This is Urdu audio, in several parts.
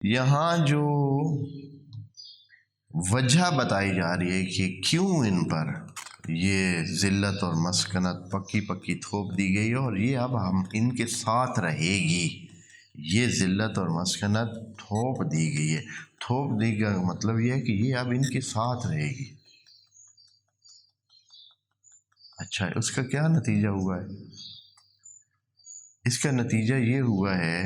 یہاں جو وجہ بتائی جا رہی ہے کہ کیوں ان پر یہ ذلت اور مسکنت پکی پکی تھوپ دی گئی ہے، اور یہ اب ہم ان کے ساتھ رہے گی، یہ ذلت اور مسکنت تھوپ دی گئی ہے۔ تھوپ دی کا مطلب یہ ہے کہ یہ اب ان کے ساتھ رہے گی۔ اچھا، اس کا کیا نتیجہ ہوا ہے؟ اس کا نتیجہ یہ ہوا ہے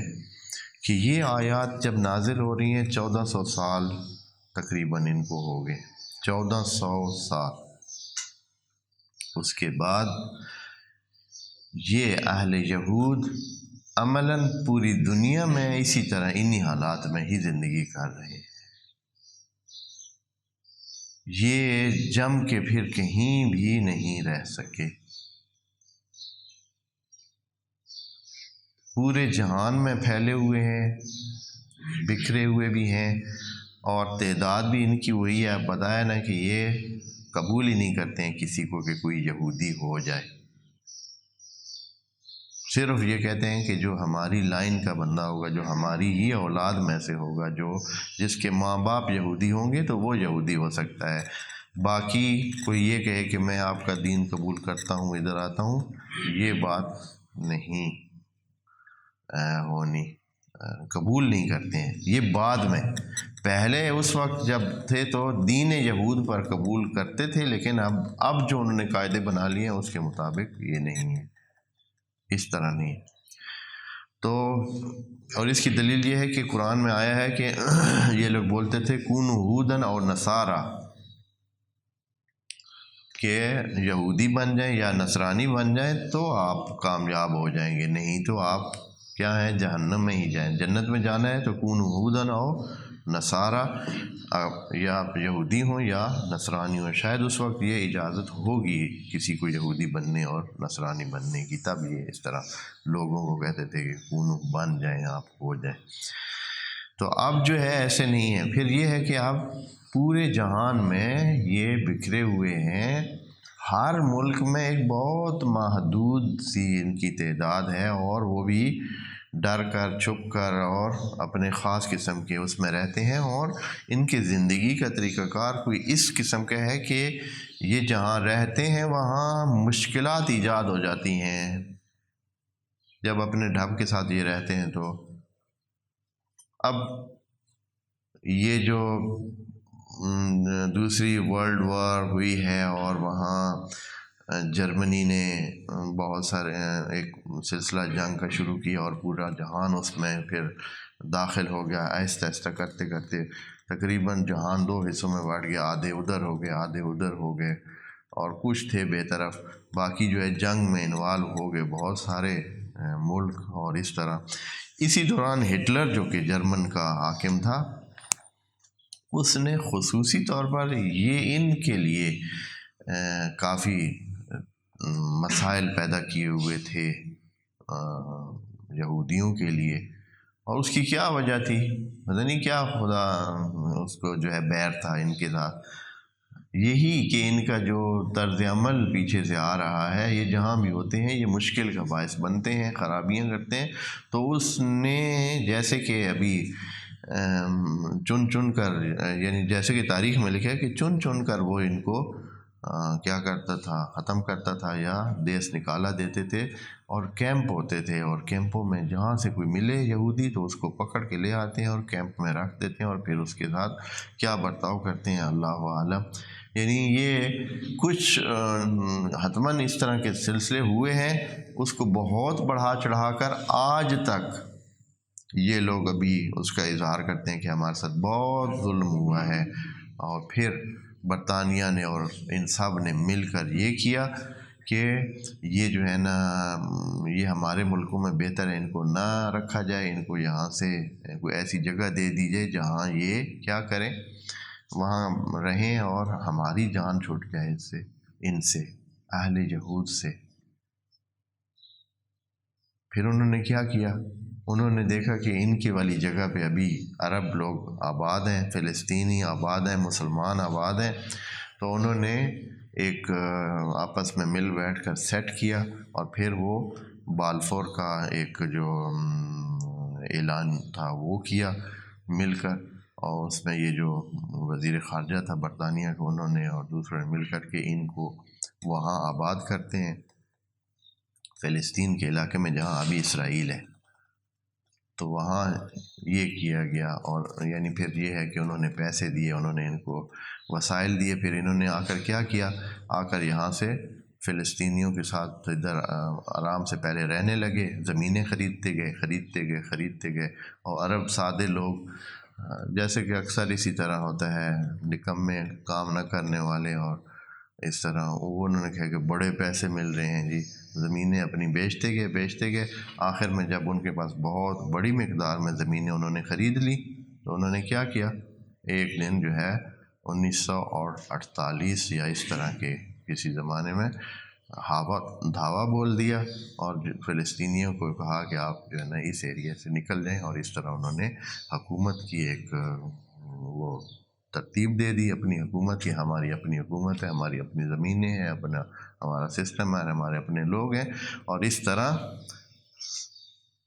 کہ یہ آیات جب نازل ہو رہی ہیں 1400 سال تقریباً ان کو ہو گئے، 1400 سال۔ اس کے بعد یہ اہل یہود عملاً پوری دنیا میں اسی طرح انہی حالات میں ہی زندگی کر رہے ہیں۔ یہ جم کے پھر کہیں بھی نہیں رہ سکے، پورے جہان میں پھیلے ہوئے ہیں، بکھرے ہوئے بھی ہیں، اور تعداد بھی ان کی وہی ہے۔ بتایا نا کہ یہ قبول ہی نہیں کرتے ہیں کسی کو کہ کوئی یہودی ہو جائے، صرف یہ کہتے ہیں کہ جو ہماری لائن کا بندہ ہوگا، جو ہماری ہی اولاد میں سے ہوگا، جس کے ماں باپ یہودی ہوں گے تو وہ یہودی ہو سکتا ہے۔ باقی کوئی یہ کہے کہ میں آپ کا دین قبول کرتا ہوں، ادھر آتا ہوں، یہ بات نہیں ہونی، قبول نہیں کرتے ہیں۔ یہ بعد میں، پہلے اس وقت جب تھے تو دین یہود پر قبول کرتے تھے، لیکن اب جو انہوں نے قاعدے بنا لیے ہیں اس کے مطابق یہ نہیں ہے، اس طرح نہیں۔ تو اور اس کی دلیل یہ ہے کہ قرآن میں آیا ہے کہ یہ لوگ بولتے تھے کونوا ہودن اور نصارا، کہ یہودی بن جائیں یا نصرانی بن جائیں تو آپ کامیاب ہو جائیں گے، نہیں تو آپ کیا ہیں، جہنم میں ہی جائیں۔ جنت میں جانا ہے تو کونوا ہودن اور نصارا، یا آپ یہودی ہوں یا نصرانی ہوں۔ شاید اس وقت یہ اجازت ہوگی کسی کو یہودی بننے اور نصرانی بننے کی، تب یہ اس طرح لوگوں کو کہتے تھے کہ کونوا بن جائیں، آپ ہو جائیں۔ تو اب جو ہے ایسے نہیں ہے۔ پھر یہ ہے کہ اب پورے جہان میں یہ بکھرے ہوئے ہیں، ہر ملک میں ایک بہت محدود سی ان کی تعداد ہے، اور وہ بھی ڈر کر، چھپ کر اور اپنے خاص قسم کے اس میں رہتے ہیں، اور ان کے زندگی کا طریقہ کار کوئی اس قسم کا ہے کہ یہ جہاں رہتے ہیں وہاں مشکلات ایجاد ہو جاتی ہیں جب اپنے ڈھب کے ساتھ یہ رہتے ہیں۔ تو اب یہ جو دوسری ورلڈ وار ہوئی ہے اور وہاں جرمنی نے بہت سارے ایک سلسلہ جنگ کا شروع کیا، اور پورا جہان اس میں پھر داخل ہو گیا، آہستہ آہستہ کرتے کرتے تقریباً جہان دو حصوں میں بانٹ گیا، آدھے ادھر ہو گئے، آدھے ادھر ہو گئے، اور کچھ تھے بے طرف، باقی جو ہے جنگ میں انوالو ہو گئے بہت سارے ملک۔ اور اس طرح اسی دوران ہٹلر جو کہ جرمن کا حاکم تھا، اس نے خصوصی طور پر یہ ان کے لیے کافی مسائل پیدا کیے ہوئے تھے یہودیوں کے لیے۔ اور اس کی کیا وجہ تھی؟ پتہ نہیں کیا خدا اس کو جو ہے بیر تھا ان کے ساتھ، یہی کہ ان کا جو طرز عمل پیچھے سے آ رہا ہے، یہ جہاں بھی ہوتے ہیں یہ مشکل کا باعث بنتے ہیں، خرابیاں کرتے ہیں۔ تو اس نے جیسے کہ ابھی چن چن کر، یعنی جیسے کہ تاریخ میں لکھا ہے کہ چن چن کر وہ ان کو کیا کرتا تھا، ختم کرتا تھا یا دیس نکالا دیتے تھے، اور کیمپ ہوتے تھے، اور کیمپوں میں جہاں سے کوئی ملے یہودی تو اس کو پکڑ کے لے آتے ہیں اور کیمپ میں رکھ دیتے ہیں، اور پھر اس کے ساتھ کیا برتاؤ کرتے ہیں اللہ عالم۔ یعنی یہ کچھ حتماً اس طرح کے سلسلے ہوئے ہیں، اس کو بہت بڑھا چڑھا کر آج تک یہ لوگ ابھی اس کا اظہار کرتے ہیں کہ ہمارے ساتھ بہت ظلم ہوا ہے، اور پھر برطانیہ نے اور ان سب نے مل کر یہ کیا کہ یہ جو ہے نا، یہ ہمارے ملکوں میں بہتر ہے ان کو نہ رکھا جائے، ان کو یہاں سے کوئی ایسی جگہ دے دی جائے جہاں یہ کیا کریں، وہاں رہیں، اور ہماری جان چھوٹ جائے ان سے اہل یہود سے۔ پھر انہوں نے کیا کیا؟ انہوں نے دیکھا کہ ان کی والی جگہ پہ ابھی عرب لوگ آباد ہیں، فلسطینی آباد ہیں، مسلمان آباد ہیں، تو انہوں نے ایک آپس میں مل بیٹھ کر سیٹ کیا، اور پھر وہ بالفور کا ایک جو اعلان تھا وہ کیا، مل کر، اور اس میں یہ جو وزیر خارجہ تھا برطانیہ کا، انہوں نے اور دوسرے مل کر کے ان کو وہاں آباد کرتے ہیں فلسطین کے علاقے میں جہاں ابھی اسرائیل ہے۔ تو وہاں یہ کیا گیا، اور یعنی پھر یہ ہے کہ انہوں نے پیسے دیے، انہوں نے ان کو وسائل دیے، پھر انہوں نے آ کر کیا کیا، آ کر یہاں سے فلسطینیوں کے ساتھ ادھر آرام سے پہلے رہنے لگے، زمینیں خریدتے گئے، اور عرب سادے لوگ جیسے کہ اکثر اسی طرح ہوتا ہے، نکمے کام نہ کرنے والے، اور اس طرح وہ انہوں نے کہا کہ بڑے پیسے مل رہے ہیں جی، زمینیں اپنی بیچتے گئے، آخر میں جب ان کے پاس بہت بڑی مقدار میں زمینیں انہوں نے خرید لی، تو انہوں نے کیا کیا، ایک دن جو ہے 1948 یا اس طرح کے کسی زمانے میں دھاوا بول دیا، اور فلسطینیوں کو کہا کہ آپ جو ہے نا اس ایریے سے نکل جائیں، اور اس طرح انہوں نے حکومت کی ایک وہ ترتیب دے دی، اپنی حکومت کی، ہماری اپنی حکومت ہے، ہماری اپنی زمینیں ہیں، ہمارا سسٹم ہے، ہمارے اپنے لوگ ہیں، اور اس طرح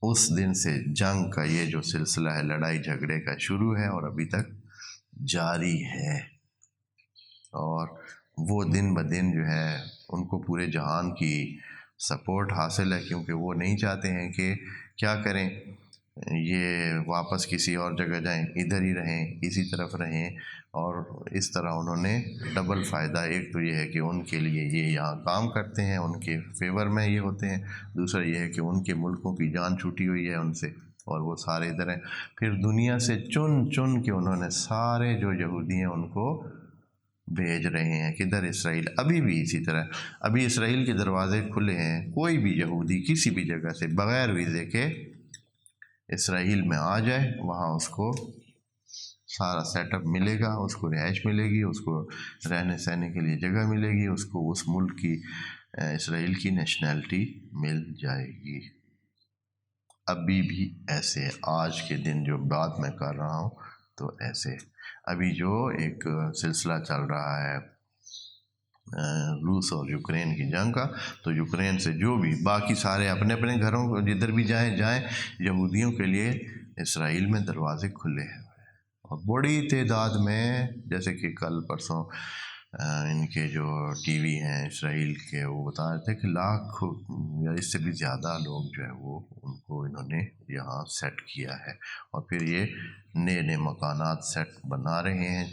اس دن سے جنگ کا یہ جو سلسلہ ہے، لڑائی جھگڑے کا شروع ہے اور ابھی تک جاری ہے، اور وہ دن بدن جو ہے ان کو پورے جہان کی سپورٹ حاصل ہے، کیونکہ وہ نہیں چاہتے ہیں کہ کیا کریں، یہ واپس کسی اور جگہ جائیں، ادھر ہی رہیں، اسی طرف رہیں، اور اس طرح انہوں نے ڈبل فائدہ، ایک تو یہ ہے کہ ان کے لیے یہ یہاں کام کرتے ہیں، ان کے فیور میں یہ ہوتے ہیں، دوسرا یہ ہے کہ ان کے ملکوں کی جان چھوٹی ہوئی ہے ان سے، اور وہ سارے ادھر ہیں، پھر دنیا سے چن کے انہوں نے سارے جو یہودی ہیں ان کو بھیج رہے ہیں کدھر، اسرائیل۔ ابھی بھی اسی طرح، ابھی اسرائیل کے دروازے کھلے ہیں، کوئی بھی یہودی کسی بھی جگہ سے بغیر ویزے کے اسرائیل میں آ جائے، وہاں اس کو سارا سیٹ اپ ملے گا، اس کو رہائش ملے گی، اس کو رہنے سہنے کے لیے جگہ ملے گی، اس کو اس ملک کی اسرائیل کی نیشنلٹی مل جائے گی۔ ابھی بھی ایسے آج کے دن جو بات میں کر رہا ہوں تو ایسے ابھی جو ایک سلسلہ چل رہا ہے روس اور یوکرین کی جنگ کا، تو یوکرین سے جو بھی باقی سارے اپنے اپنے گھروں کو جدھر بھی جائیں، یہودیوں کے لیے اسرائیل میں دروازے کھلے ہیں، اور بڑی تعداد میں، جیسے کہ کل پرسوں ان کے جو ٹی وی ہیں اسرائیل کے، وہ بتا رہے تھے کہ لاکھ یا اس سے بھی زیادہ لوگ جو ہے وہ ان کو انہوں نے یہاں سیٹ کیا ہے، اور پھر یہ نئے مکانات سیٹ بنا رہے ہیں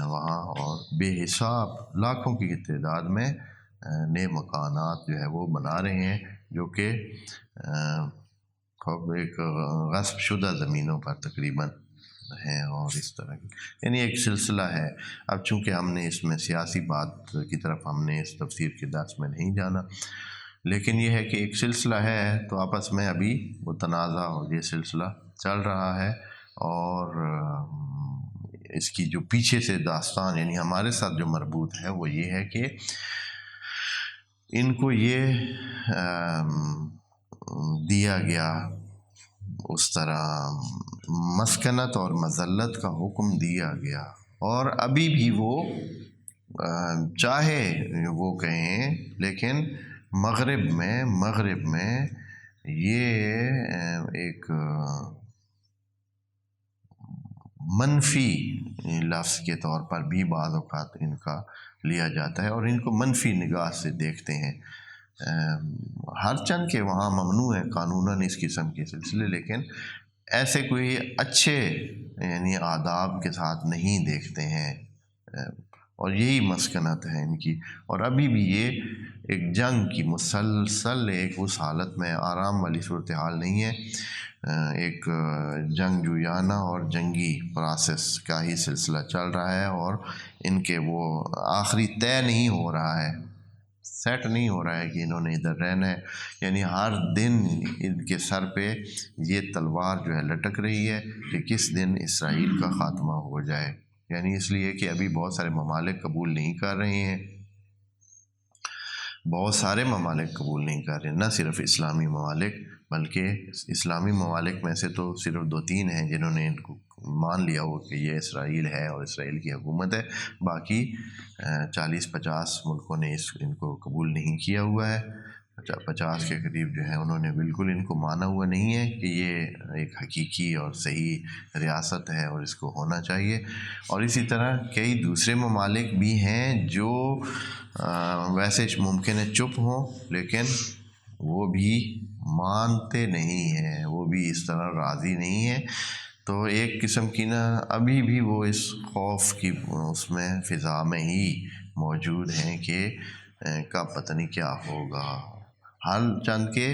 وہاں، اور بے حساب لاکھوں کی تعداد میں نئے مکانات جو ہے وہ بنا رہے ہیں، جو کہ ایک غصب شدہ زمینوں پر تقریباً ہیں، اور اس طرح کی یعنی ایک سلسلہ ہے۔ اب چونکہ ہم نے اس میں سیاسی بات کی طرف ہم نے اس تفسیر کے درس میں نہیں جانا، لیکن یہ ہے کہ ایک سلسلہ ہے، تو آپس میں ابھی وہ تنازع اور یہ سلسلہ چل رہا ہے، اور اس کی جو پیچھے سے داستان یعنی ہمارے ساتھ جو مربوط ہے وہ یہ ہے کہ ان کو یہ دیا گیا اس طرح مسکنت اور مذلت کا حکم دیا گیا، اور ابھی بھی وہ چاہے وہ کہیں، لیکن مغرب میں یہ ایک منفی لفظ کے طور پر بھی بعض اوقات ان کا لیا جاتا ہے، اور ان کو منفی نگاہ سے دیکھتے ہیں، ہر چند کے وہاں ممنوع ہے قانوناً اس قسم کے سلسلے، لیکن ایسے کوئی اچھے یعنی آداب کے ساتھ نہیں دیکھتے ہیں، اور یہی مسکنت ہے ان کی، اور ابھی بھی یہ ایک جنگ کی مسلسل ایک اس حالت میں آرام والی صورتحال نہیں ہے، ایک جنگ جویانہ اور جنگی پروسیس کا ہی سلسلہ چل رہا ہے، اور ان کے وہ آخری طے نہیں ہو رہا ہے، سیٹ نہیں ہو رہا ہے کہ انہوں نے ادھر رہنا ہے، یعنی ہر دن ان کے سر پہ یہ تلوار جو ہے لٹک رہی ہے کہ کس دن اسرائیل کا خاتمہ ہو جائے، یعنی اس لیے کہ ابھی بہت سارے ممالک قبول نہیں کر رہے ہیں، بہت سارے ممالک قبول نہیں کر رہے، نہ صرف اسلامی ممالک بلکہ اسلامی ممالک میں سے تو صرف 2-3 ہیں جنہوں نے ان کو مان لیا ہو کہ یہ اسرائیل ہے اور اسرائیل کی حکومت ہے، باقی 40-50 ملکوں نے ان کو قبول نہیں کیا ہوا ہے، 50 کے قریب جو ہے انہوں نے بالکل ان کو مانا ہوا نہیں ہے کہ یہ ایک حقیقی اور صحیح ریاست ہے اور اس کو ہونا چاہیے. اور اسی طرح کئی دوسرے ممالک بھی ہیں جو ویسے ممکن ہے چپ ہوں، لیکن وہ بھی مانتے نہیں ہیں، وہ بھی اس طرح راضی نہیں ہیں. تو ایک قسم کی ابھی بھی وہ اس خوف کی اس میں فضا میں ہی موجود ہیں کہ کب پتہ نہیں کیا ہوگا. حال چند کے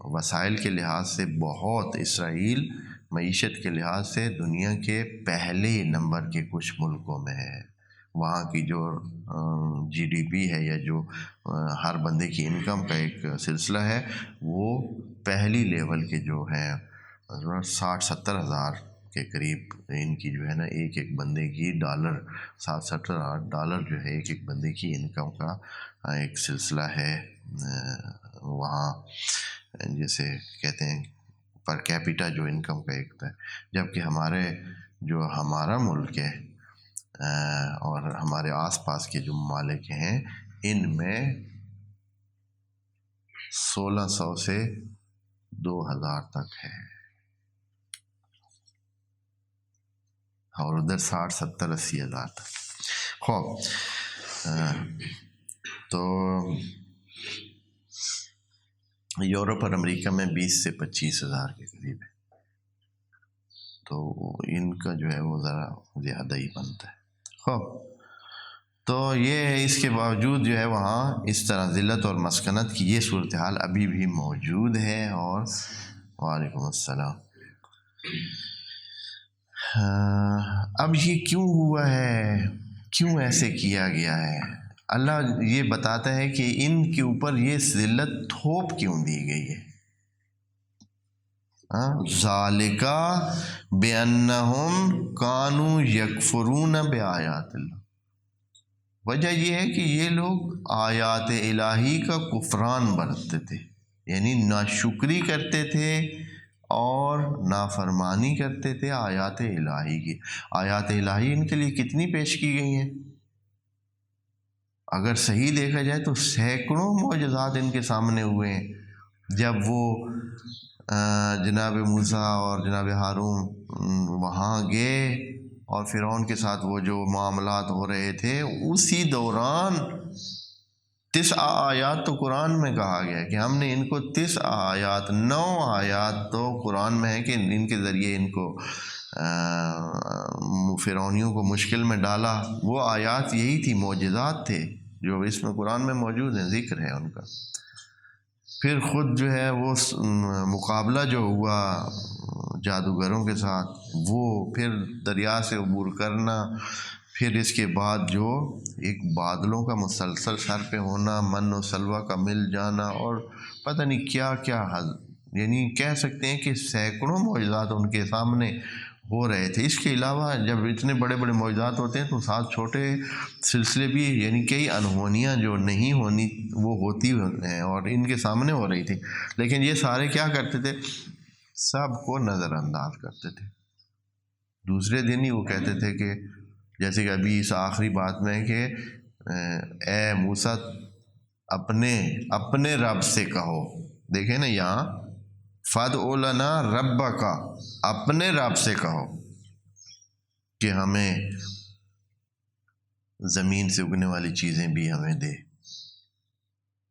وسائل کے لحاظ سے بہت اسرائیل معیشت کے لحاظ سے دنیا کے پہلے نمبر کے کچھ ملکوں میں ہے. وہاں کی جو جی ڈی پی ہے یا جو ہر بندے کی انکم کا ایک سلسلہ ہے، وہ پہلی لیول کے جو ہیں 60-70 ہزار کے قریب ان کی جو ہے ایک بندے کی ڈالر 60-70 ہزار ڈالر جو ہے ایک بندے کی انکم کا ایک سلسلہ ہے وہاں، جیسے کہتے ہیں پر کیپیٹا جو انکم کا ایک ہے. جبکہ ہمارا ملک ہے اور ہمارے آس پاس کے جو ممالک ہیں ان میں 1600 سے 2000 تک ہے، اور ادھر 60-70-80 ہزار تک. تو یورپ اور امریکہ میں 20 سے 25 ہزار کے قریب ہے. تو ان کا جو ہے وہ ذرا زیادہ ہی بنتا ہے. تو یہ ہے، اس کے باوجود جو ہے وہاں اس طرح ذلت اور مسکنت کی یہ صورتحال ابھی بھی موجود ہے. اور وعلیکم السلام. اب یہ کیوں ہوا ہے، کیوں ایسے کیا گیا ہے؟ اللہ یہ بتاتا ہے کہ ان کے اوپر یہ ذلت تھوپ کیوں دی گئی ہے. ذالکا بِأَنَّهُمْ كَانُوا يَكْفُرُونَ بِآيَاتِ اللَّهِ. وجہ یہ ہے کہ یہ لوگ آیات الہی کا کفران برتتے تھے، یعنی ناشکری کرتے تھے اور نافرمانی کرتے تھے آیات الہی کی. آیات الہی ان کے لیے کتنی پیش کی گئی ہیں؟ اگر صحیح دیکھا جائے تو سینکڑوں معجزات ان کے سامنے ہوئے ہیں. جب وہ جناب موسیٰ اور جناب ہارون وہاں گئے اور فرعون کے ساتھ وہ جو معاملات ہو رہے تھے، اسی دوران 9 آیات تو قرآن میں کہا گیا کہ ہم نے ان کو 9 آیات 9 آیات تو قرآن میں ہے کہ ان کے ذریعے ان کو فرعونیوں کو مشکل میں ڈالا. وہ آیات یہی تھی، معجزات تھے جو اس میں قرآن میں موجود ہیں، ذکر ہے ان کا. پھر خود جو ہے وہ مقابلہ جو ہوا جادوگروں کے ساتھ، وہ پھر دریا سے عبور کرنا، پھر اس کے بعد جو ایک بادلوں کا مسلسل سر پہ ہونا، من و سلوہ کا مل جانا، اور پتہ نہیں کیا کیا یعنی کہہ سکتے ہیں کہ سینکڑوں معجزات ان کے سامنے ہو رہے تھے. اس کے علاوہ جب اتنے بڑے بڑے معجزات ہوتے ہیں تو ساتھ چھوٹے سلسلے بھی، یعنی کئی انہونیاں جو نہیں ہونی وہ ہوتی ہیں اور ان کے سامنے ہو رہی تھی. لیکن یہ سارے کیا کرتے تھے؟ سب کو نظر انداز کرتے تھے. دوسرے دن ہی وہ کہتے تھے کہ جیسے کہ ابھی اس آخری بات میں کہ اے موسیٰ اپنے رب سے کہو. دیکھیں نا یہاں فَادْعُ لَنَا رَبَّكَ، اپنے رب سے کہو کہ ہمیں زمین سے اگنے والی چیزیں بھی ہمیں دے.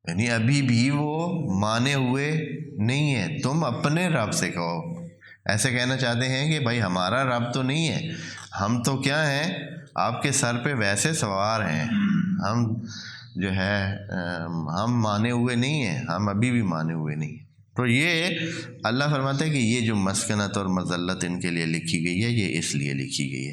یعنی ابھی بھی وہ مانے ہوئے نہیں ہیں، تم اپنے رب سے کہو. ایسے کہنا چاہتے ہیں کہ بھائی ہمارا رب تو نہیں ہے، ہم تو کیا ہیں، آپ کے سر پہ ویسے سوار ہیں، ہم جو ہے ہم مانے ہوئے نہیں ہیں، ہم ابھی بھی مانے ہوئے نہیں ہیں. تو یہ اللہ فرماتا ہے کہ یہ جو مسکنت اور مذلت ان کے لیے لکھی گئی ہے، یہ اس لیے لکھی گئی ہے